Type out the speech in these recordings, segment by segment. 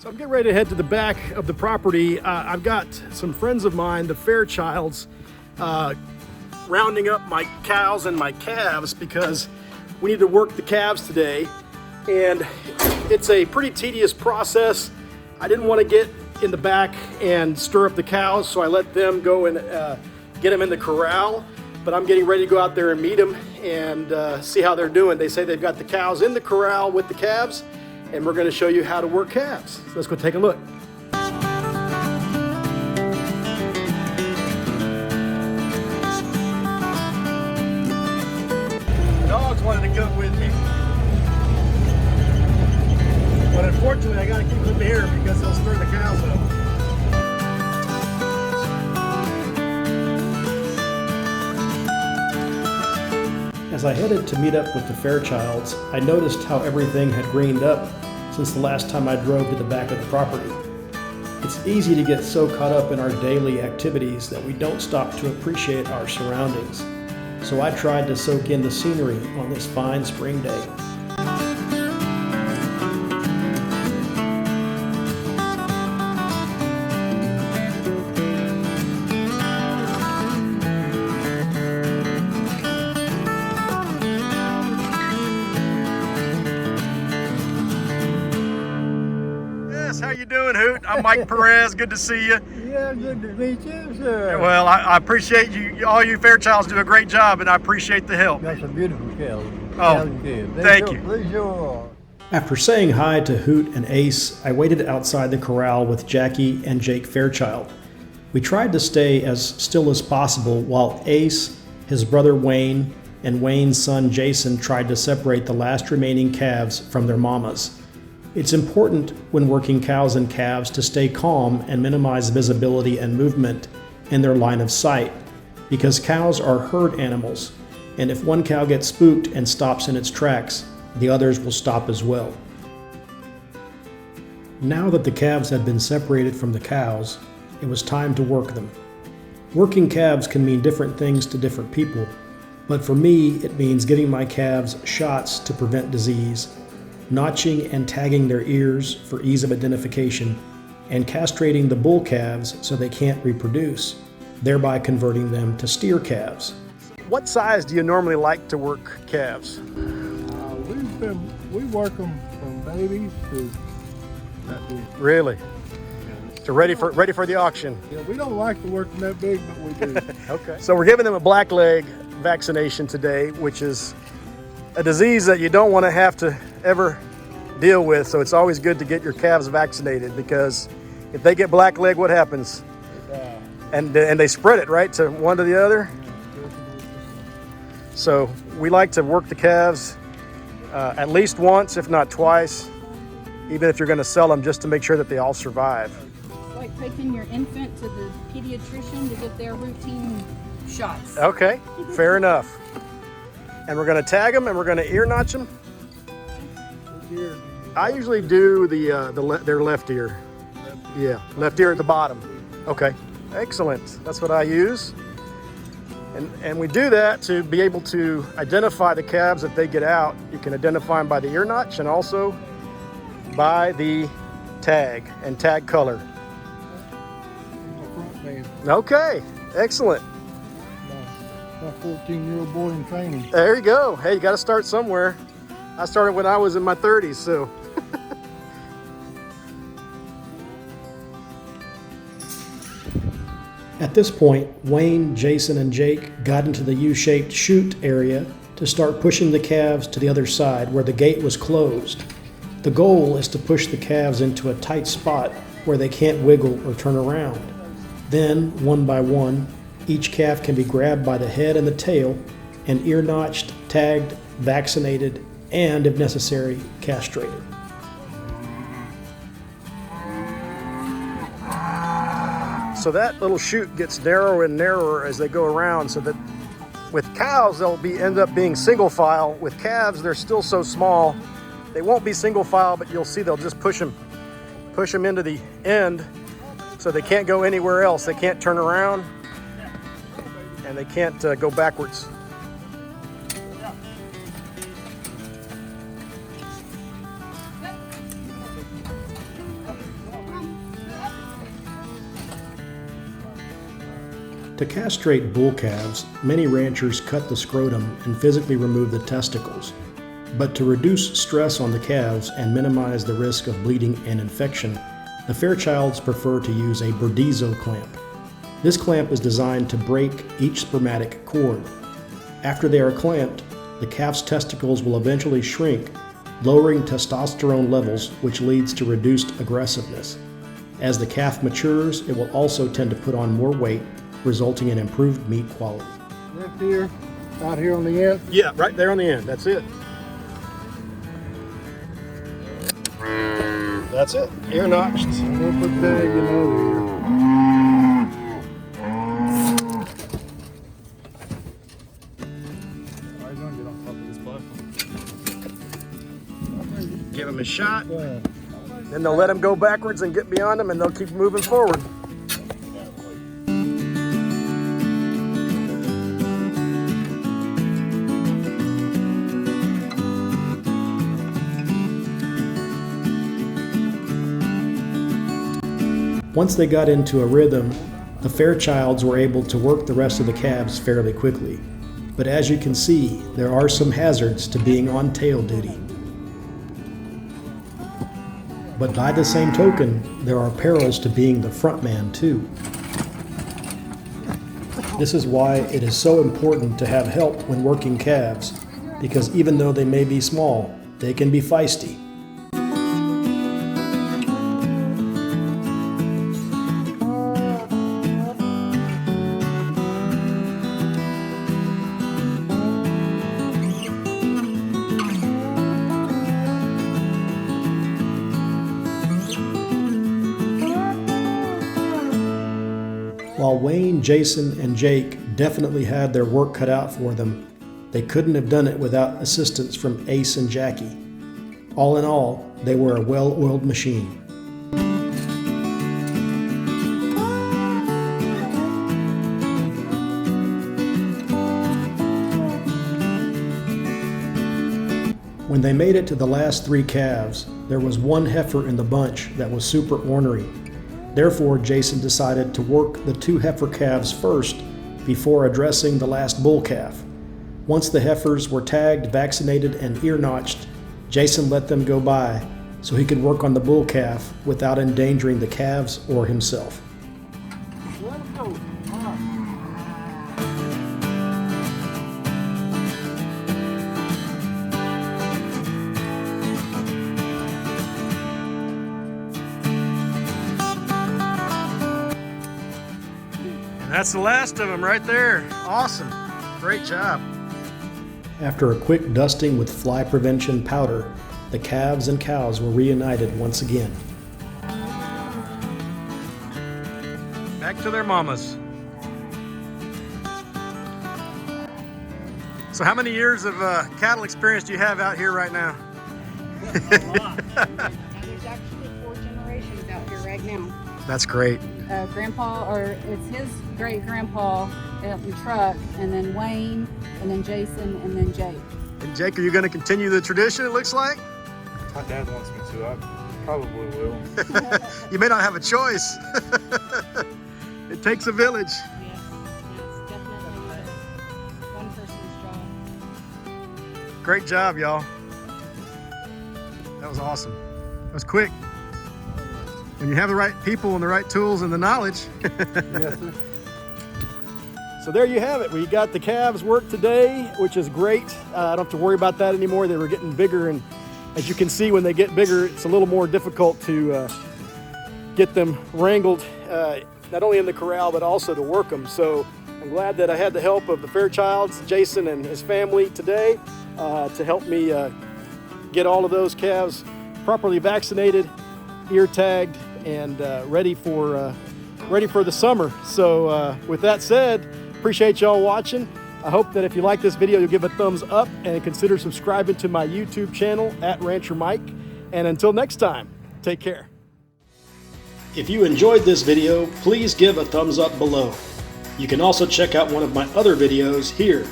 So I'm getting ready to head to the back of the property. I've got some friends of mine, the Fairchilds, rounding up my cows and my calves because we need to work the calves today. And it's a pretty tedious process. I didn't want to get in the back and stir up the cows, so I let them go and get them in the corral. But I'm getting ready to go out there and meet them and see how they're doing. They say they've got the cows in the corral with the calves, and we're going to show you how to work calves. So let's go take a look. The dogs wanted to come with me, but unfortunately I got to keep them here because they'll stir the cows up. As I headed to meet up with the Fairchilds, I noticed how everything had greened up since the last time I drove to the back of the property. It's easy to get so caught up in our daily activities that we don't stop to appreciate our surroundings. So I tried to soak in the scenery on this fine spring day. How you doing, Hoot? I'm Mike Perez. Good to see you. Yeah, good to meet you, sir. Well, I appreciate you. All you Fairchilds do a great job, and I appreciate the help. Got some beautiful cows. Oh, thank you. They sure are. After saying hi to Hoot and Ace, I waited outside the corral with Jackie and Jake Fairchild. We tried to stay as still as possible while Ace, his brother Wain, and Wain's son Jason tried to separate the last remaining calves from their mamas. It's important when working cows and calves to stay calm and minimize visibility and movement in their line of sight, because cows are herd animals, and if one cow gets spooked and stops in its tracks, the others will stop as well. Now that the calves had been separated from the cows, it was time to work them. Working calves can mean different things to different people, but for me it means giving my calves shots to prevent disease, notching and tagging their ears for ease of identification, and castrating the bull calves so they can't reproduce, thereby converting them to steer calves. What size do you normally like to work calves? We work them from babies to Really? So ready for the auction? Yeah, we don't like to work them that big, but we do. Okay. So we're giving them a blackleg vaccination today, which is a disease that you don't want to have to ever deal with. So it's always good to get your calves vaccinated, because if they get blackleg, what happens? And they spread it, right, to one to the other. So we like to work the calves at least once, if not twice, even if you're going to sell them, just to make sure that they all survive. It's like taking your infant to the pediatrician to get their routine shots. Okay, fair enough. And we're going to tag them and we're going to ear notch them. I usually do their left ear. Yeah, left ear at the bottom. Okay, excellent. That's what I use. And we do that to be able to identify the calves if they get out. You can identify them by the ear notch and also by the tag and tag color. Okay, excellent. My 14-year-old boy in training. There you go. Hey, you got to start somewhere. I started when I was in my 30s, so. At this point, Wain, Jason, and Jake got into the U-shaped chute area to start pushing the calves to the other side where the gate was closed. The goal is to push the calves into a tight spot where they can't wiggle or turn around. Then, one by one, each calf can be grabbed by the head and the tail and ear-notched, tagged, vaccinated, and, if necessary, castrated. So that little chute gets narrower and narrower as they go around, so that with cows they'll end up being single file. With calves, they're still so small, they won't be single file, but you'll see they'll just push them into the end, so they can't go anywhere else. They can't turn around, and they can't go backwards. To castrate bull calves, many ranchers cut the scrotum and physically remove the testicles. But to reduce stress on the calves and minimize the risk of bleeding and infection, the Fairchilds prefer to use a Perez clamp. This clamp is designed to break each spermatic cord. After they are clamped, the calf's testicles will eventually shrink, lowering testosterone levels, which leads to reduced aggressiveness. As the calf matures, it will also tend to put on more weight, resulting in improved meat quality. Left here, out here on the end. Yeah, right there on the end. That's it. That's it. Ear notched. I'm gonna put tag in over here. I'm gonna get on top of this platform. Give them a shot. Yeah. Then they'll let them go backwards and get beyond them, and they'll keep moving forward. Once they got into a rhythm, the Fairchilds were able to work the rest of the calves fairly quickly. But as you can see, there are some hazards to being on tail duty. But by the same token, there are perils to being the front man too. This is why it is so important to have help when working calves, because even though they may be small, they can be feisty. While Wain, Jason, and Jake definitely had their work cut out for them, they couldn't have done it without assistance from Ace and Jackie. All in all, they were a well-oiled machine. When they made it to the last 3 calves, there was one heifer in the bunch that was super ornery. Therefore, Jason decided to work the 2 heifer calves first before addressing the last bull calf. Once the heifers were tagged, vaccinated, and ear-notched, Jason let them go by so he could work on the bull calf without endangering the calves or himself. Let's go. That's the last of them right there. Awesome. Great job. After a quick dusting with fly prevention powder, the calves and cows were reunited once again. Back to their mamas. So how many years of cattle experience do you have out here right now? A lot. There's actually 4 generations out here right now. That's great. Grandpa, or it's his great grandpa out in the truck, and then Wayne, and then Jason, and then Jake. And Jake, are you going to continue the tradition, it looks like? My dad wants me to. I probably will. You may not have a choice. It takes a village. Yes, definitely one person's job. Great job, y'all. That was awesome. That was quick. When you have the right people and the right tools and the knowledge. Yes, sir. So there you have it. We got the calves worked today, which is great. I don't have to worry about that anymore. They were getting bigger, and as you can see, when they get bigger, it's a little more difficult to get them wrangled, not only in the corral, but also to work them. So I'm glad that I had the help of the Fairchilds, Jason and his family today, to help me get all of those calves properly vaccinated, ear tagged, and ready for the summer. So with that said, appreciate y'all watching. I hope that if you like this video, you'll give a thumbs up and consider subscribing to my YouTube channel at Rancher Mike. And until next time, take care. If you enjoyed this video, please give a thumbs up below. You can also check out one of my other videos here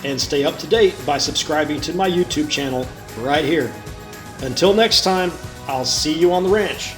and stay up to date by subscribing to my YouTube channel right here. Until next time, I'll see you on the ranch.